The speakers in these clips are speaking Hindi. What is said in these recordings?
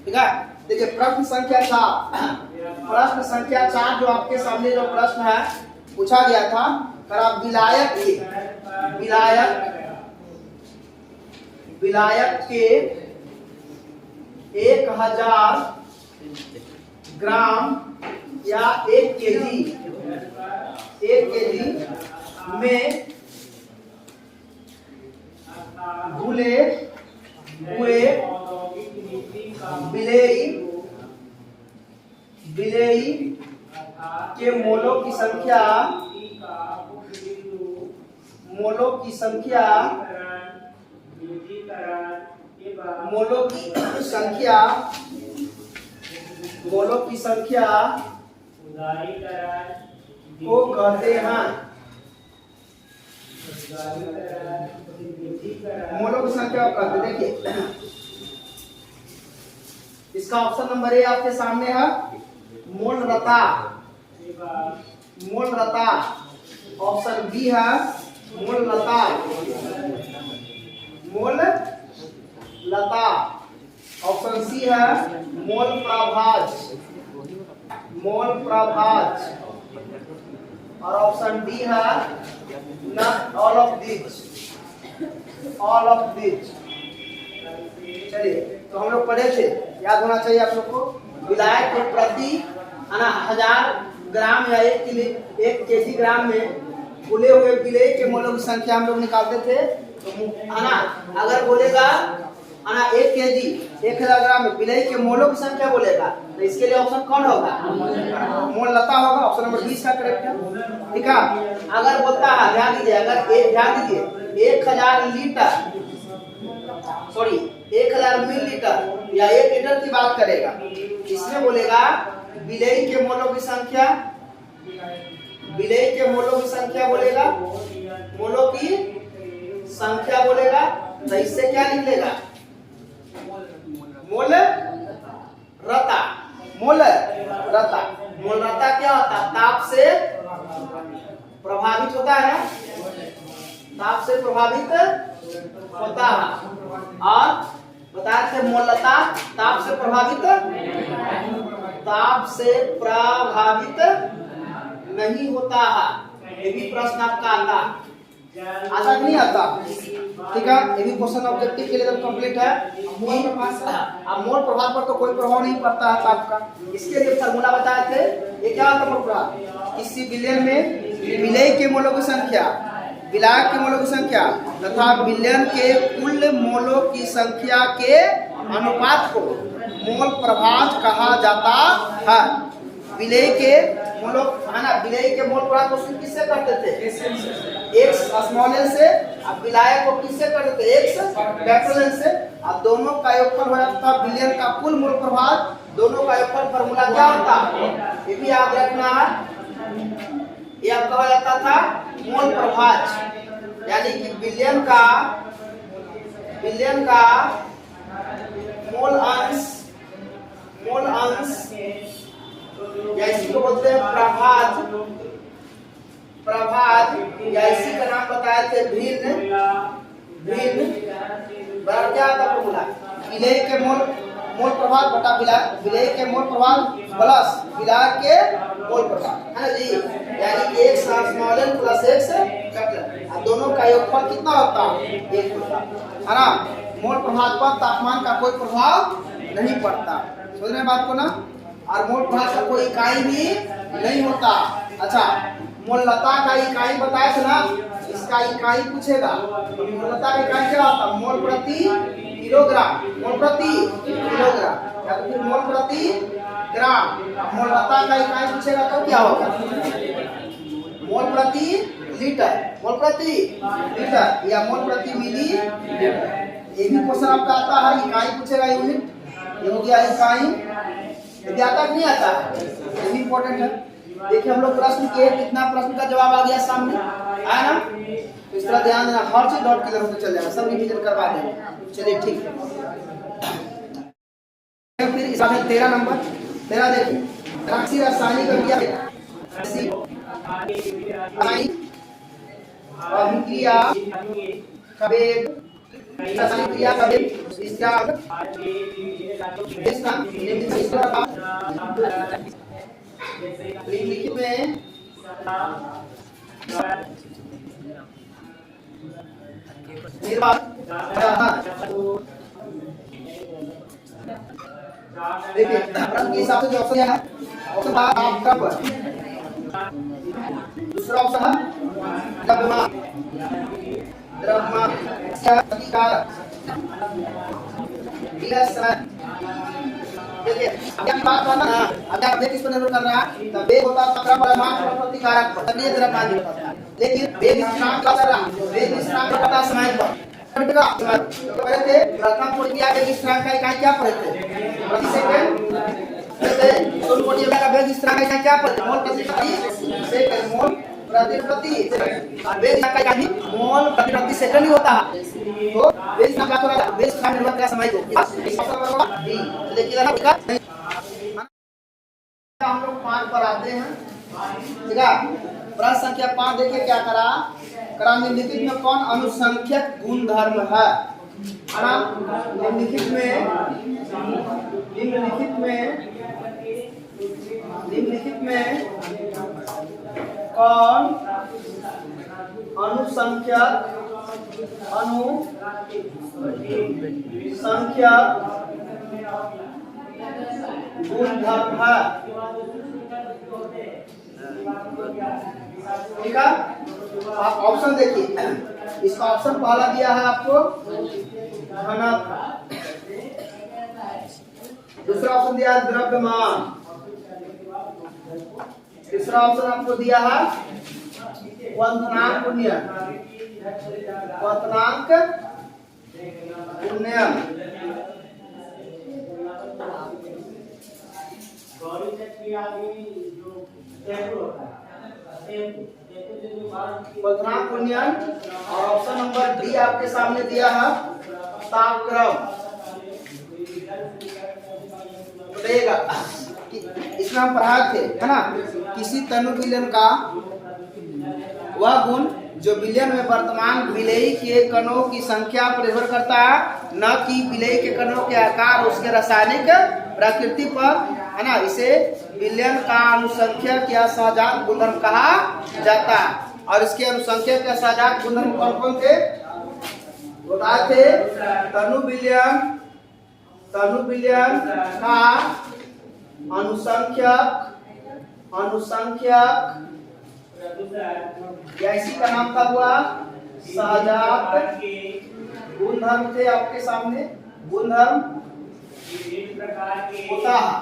ठीक है। देखिए प्रश्न संख्या 4, प्रश्न संख्या 4 जो आपके सामने जो प्रश्न है पूछा गया था, विलायक के 1000 ग्राम या 1 केजी में घुले हुए बिलेई के मोलों की संख्या को कहते हैं। मोलों की संख्या को कहते हैं। देखिए इसका ऑप्शन नंबर ए आपके सामने है मोलरता। ऑप्शन बी है मोललता। ऑप्शन सी है मोल प्रभाज और ऑप्शन डी है नॉट ऑल ऑफ दिस। चलिए तो हम लोग पढ़े थे, याद होना चाहिए आप लोग को। विलायक के प्रति 1000 ग्राम या 1 केजी ग्राम में खुले हुए बिलेई के मोलों की संख्या हम लोग निकालते थे। तो अगर बोलेगा 1 केजी 1000 ग्राम में बिलेई के मोलों की संख्या बोलेगा तो इसके लिए ऑप्शन कौन होगा? मोललता होगा। ऑप्शन नंबर 20 का करेक्ट है। ठीक है। अगर बोलता है ध्यान दीजिए, अगर ध्यान दीजिए 1000 मिलीलीटर या 1 लीटर की बात करेगा, इसमें बोलेगा बिलेई के मोलों की संख्या बोलेगा तो इससे क्या निकलेगा? मोलरता क्या होता है? ताप से प्रभावित होता है, ताप से प्रभावित होता है। और बताए थे मोललता ताप से प्रभावित नहीं होता है। ये भी प्रश्न आपका आता नहीं आता? ठीक है। ये भी क्वेश्चन ऑब्जेक्टिव के लिए एकदम कंप्लीट है। अब मोल प्रभाव पर तो कोई प्रभाव नहीं पड़ता है ताप का। इसके लिए फार्मूला बताए थे। ये क्या होता है मोल प्रभाव? किसी बिलियन में बिलेई के मोलों की संख्या, विलायक के मोलों की संख्या तथा बिलियन के कुल मोलों की संख्या के अनुपात को मोल प्रभाव कहा जाता है। बिलेई के मोलों है ना, बिलेई के मोल प्रभाव को किससे करते थे? x स्मॉल n से। अब विलायक को किससे करते थे? x कैपिटल N से। अब दोनों का योगफल हो जाता था बिलियन का कुल मोल प्रभाव। दोनों का योगफल फार्मूला क्या होता? ये भी याद रखना है। ये आपका हो जाता था मोल प्रभाव, यानी कि बिलियन का मोल अंश या इसी को बोलते हैं प्रभाज या इसी का नाम बताए थे भिन्न। बराबर क्या आता फॉर्मूला? बिलेई के मोल प्रभाव बटा बिलेई के मोल प्रभाव प्लस विलायक के मोल प्रभाव, है ना जी। यानी x small n plus x capital. अब दोनों का योगफल कितना होता है? 1 होता है ना। मोल प्रभाव पर तापमान का कोई प्रभाव नहीं पड़ता, समझ रहे बात को ना। और मोल प्रभाव का कोई इकाई भी नहीं होता। अच्छा, मोललता का इकाई बताया था ना, इसका इकाई पूछेगा। मोललता का इकाई क्या होता? मोल प्रति किलोग्राम या फिर मोल प्रति ग्राम। मोललता का इकाई पूछेगा तो क्या होगा? मोल प्रति लीटर या मोल प्रति मिली। ये भी क्वेश्चन आपका आता है। इकाई पूछेगा यूनिट, ये हो गया इकाई। यदि आता नहीं आता, ये भी इम्पोर्टेंट है। देखिए हम लोग प्रश्न के कितना प्रश्न का जवाब आ गया सामने, आया ना। तो इस तरह ध्यान देना, हर चीज डॉट क्लियर होकर चल जाएगा, सब रिवीजन करवा देंगे। चलिए ठीक है। फिर इसमें 13 नंबर 13 देखिए, राशि रासायनिक अभिक्रिया का वेग, रासायनिक क्रिया का वेग इसका निम्नलिखित में देखिए प्रश्न के हिसाब से जो ऑप्शन है ऑप्शन आपका दूसरा ऑप्शन है द्रव्यमान देखिए अब बात करना अगर आप किस पर निर्भर कर रहा है तो वेग होता है द्रव्यमान और प्रतिकारक तभी द्रव्यमान होता है लेकिन वेग स्थिरांक का कर रहा वेग स्थिरांक का पता समय पर का पढ़े थे प्रथम प्रक्रिया वेग स्थिरांक का इकाई क्या पढ़े थे प्रति सेकंड सोन कोटि का वेग स्थिरांक का क्या पढ़े मोल प्रति सेकंड मोल प्रति वेग का इकाई मोल प्रति सेकंड ही होता है तो वेग स्थिरांक का थोड़ा वेग स्थिरांक निर्भर का समय को देखिए ना इसका हम लोग 5 पर आते हैं ठीक है प्रश्न संख्या 5 देखिए क्या करा निम्नलिखित में कौन अनुसंख्यक गुणधर्म है निम्नलिखित में कौन अनुसंख्यक गुणधर्म है ठीक है आप ऑप्शन देखिए इसका ऑप्शन पहला दिया है आपको घनत्व दूसरा ऑप्शन दिया है द्रव्यमान तीसरा ऑप्शन आपको दिया है क्वथनांक उन्नयन क्वथनांक उन्नयन और ऑप्शन नंबर डी आपके सामने दिया है तापक्रम देगा इसमें हम पढ़ा थे है ना किसी तनु विलयन का वह गुण जो विलयन में वर्तमान विलेयी के कणों की संख्या पर निर्भर करता है न कि विलेयी के कणों के आकार उसके रासायनिक प्रकृति पर है ना इसे विलयन का अनुसंख्यक या सहजात गुणधर्म कहा जाता है और इसके अनुसंख्यक या सहजात गुणधर्म कौन कौन थे बताए थे तनु विलयन का अनुसंख्यक या इसी का नाम था हुआ सहजात गुणधर्म थे आपके सामने गुणधर्म होता है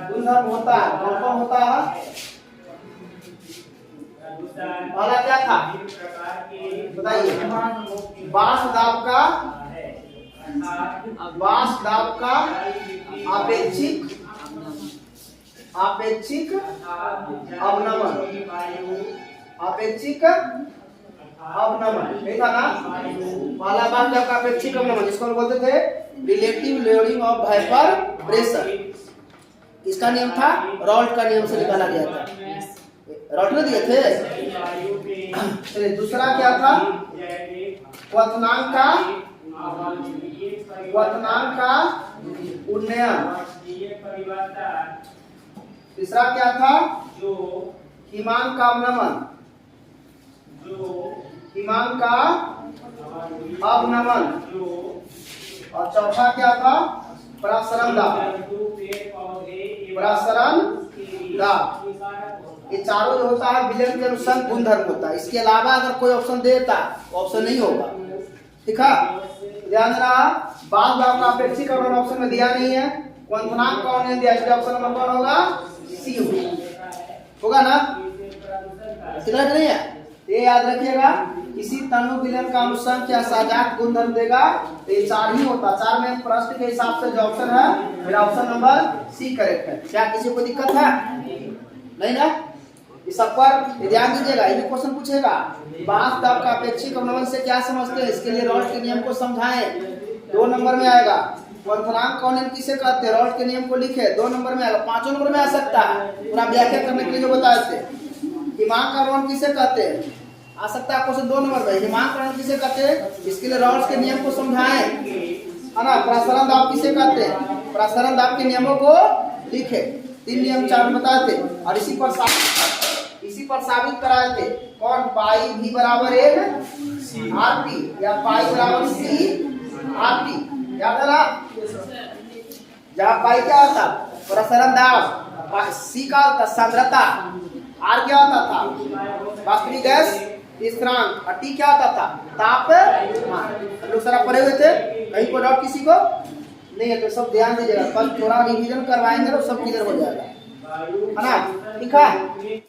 गुणधर्म होता है कौन कौन होता है पहला क्या था बताइए बाष्प दाब का आपेक्षिक अवनमन नहीं था ना पहला बात का अपेक्षिक अवनमन जिसको हम बोलते थे relative loading of vapour pressure इसका नियम था रॉल्ट का नियम से निकाला गया था रॉल्ट ने दिए थे चलिए दूसरा क्या था क्वथनांक का उन्नयन तीसरा क्या था हिमांक का अवनमन और चौथा क्या था परासरण दाब ये चारों जो होता है विलयन के अनुसार गुणधर्म होता है इसके अलावा अगर कोई ऑप्शन देता ऑप्शन नहीं होगा ठीक है ध्यान रहा बाष्प दाब का अपेक्षिक अवनमन ऑप्शन में दिया नहीं है क्वथनांक का उन्नयन दिया इसलिए ऑप्शन नंबर कौन होगा सी होगा ना क्लियर नहीं है ये याद रखिएगा किसी तनु विलयन का अनुसंख्यक या सहजात गुणधर्म देगा तो ये 4 ही होता 4 में प्रश्न के हिसाब से जो ऑप्शन है मेरा ऑप्शन नंबर सी करेक्ट है क्या किसी को दिक्कत है नहीं ना इस सब पर ध्यान दीजिएगा ये क्वेश्चन पूछेगा बाष्प दाब का अपेक्षिक अवनमन से क्या समझते हैं इसके लिए रॉल्ट के नियम को समझाएं 2 नंबर में आएगा क्वथनांक का उन्नयन किसे कहते हैं रॉल्ट के नियम को लिखे 2 नंबर में आएगा 5 नंबर में आ सकता है पूरा व्याख्या करने के लिए जो बताए थे हिमांक का अवनमन किसे कहते हैं आ सकता है क्वेश्चन 2 नंबर में हिमांक का अवनमन किसे कहते हैं इसके लिए रॉल्ट के नियम को समझाएं है ना। प्रसरण दाब किसे कहते हैं? प्रसरण दाब के नियमों को लिखे, 3 नियम 4 बताते और इसी पर साबित कराए थे। कौन? पाई भी बराबर एन आर टी या पाई बराबर सी आर टी, याद है ना। जहाँ पाई क्या होता? प्रसरण दाब, सी का होता सांद्रता, आर क्या होता था? वास्तविक गैस स्थिरांक, और टी क्या होता था? तापमान। लोग सारा पढ़े हुए थे, कहीं को डाउट किसी को नहीं है तो सब ध्यान दीजिएगा, कल थोड़ा रिवीजन करवाएंगे तो सब क्लियर हो जाएगा, है ना। ठीक है।